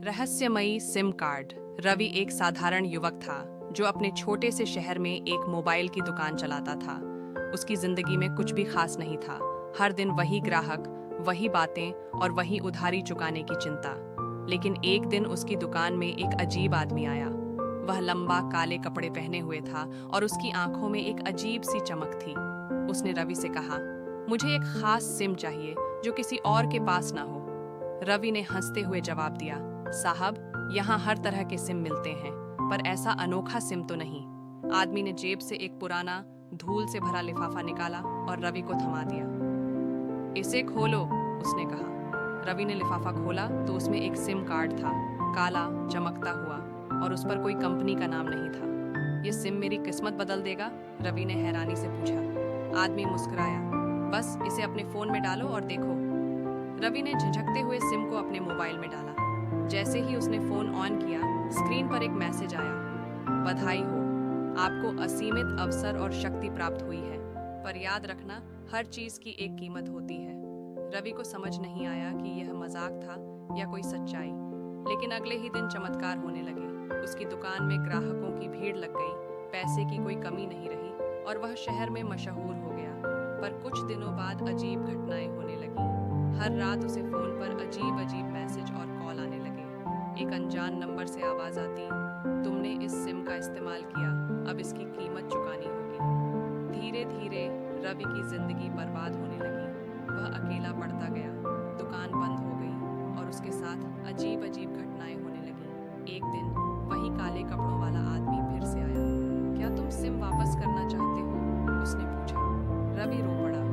रहस्यमयी SIM card. Ravi एक साधारण युवक था जो अपने छोटे से शहर में एक मोबाइल की दुकान चलाता था। उसकी जिंदगी में कुछ भी खास नहीं था। हर दिन वही ग्राहक, वही बातें और वही उधारी चुकाने की चिंता। लेकिन एक दिन उसकी दुकान में एक अजीब आदमी आया। वह लंबा काले कपड़े पहने हुए था और उसकी आंखों में एक अजीब सी चमक थी। उसने रवि से कहा, मुझे एक खास सिम चाहिए जो किसी और के पास ना हो। रवि ने हंसते हुए जवाब दिया, साहब, यहाँ हर तरह के सिम मिलते हैं, पर ऐसा अनोखा सिम तो नहीं। आदमी ने जेब से एक पुराना, धूल से भरा लिफाफा निकाला और रवि को थमा दिया। इसे खोलो, उसने कहा। रवि ने लिफाफा खोला तो उसमें एक सिम कार्ड था, काला, चमकता हुआ, और उस पर कोई कंपनी का नाम नहीं था। ये सिम मेरी किस्मत बदल देगा? रवि ने हैरानी से पूछा। आदमी मुस्कुराया, बस इसे अपने फोन में डालो और देखो। रवि ने झिझकते हुए सिम को अपने मोबाइल में डाला। जैसे ही उसने फोन ऑन किया, स्क्रीन पर एक मैसेज आया, बधाई हो, आपको असीमित अवसर और शक्ति प्राप्त हुई है, पर याद रखना, हर चीज की एक कीमत होती है। रवि को समझ नहीं आया कि यह मजाक था या कोई सच्चाई, लेकिन अगले ही दिन चमत्कार होने लगे। उसकी दुकान में ग्राहकों की भीड़ लग गई, पैसे की कोई कमी नहीं रही और वह शहर में मशहूर हो गया। पर कुछ दिनों बाद अजीब घटनाएं होने लगी। हर रात उसे फोन पर अजीब अजीब मैसेज और कॉल आने लगे। एक अनजान नंबर से आवाज आती, तुमने इस सिम का इस्तेमाल किया, अब इसकी कीमत चुकानी होगी। धीरे धीरे रवि की जिंदगी बर्बाद होने लगी। वह अकेला पड़ता गया, दुकान बंद हो गई और उसके साथ अजीब अजीब घटनाएं होने लगी। एक दिन वही काले कपड़ों वाला आदमी फिर से आया। क्या तुम सिम वापस करना चाहते हो? उसने पूछा। रवि रो पड़ा।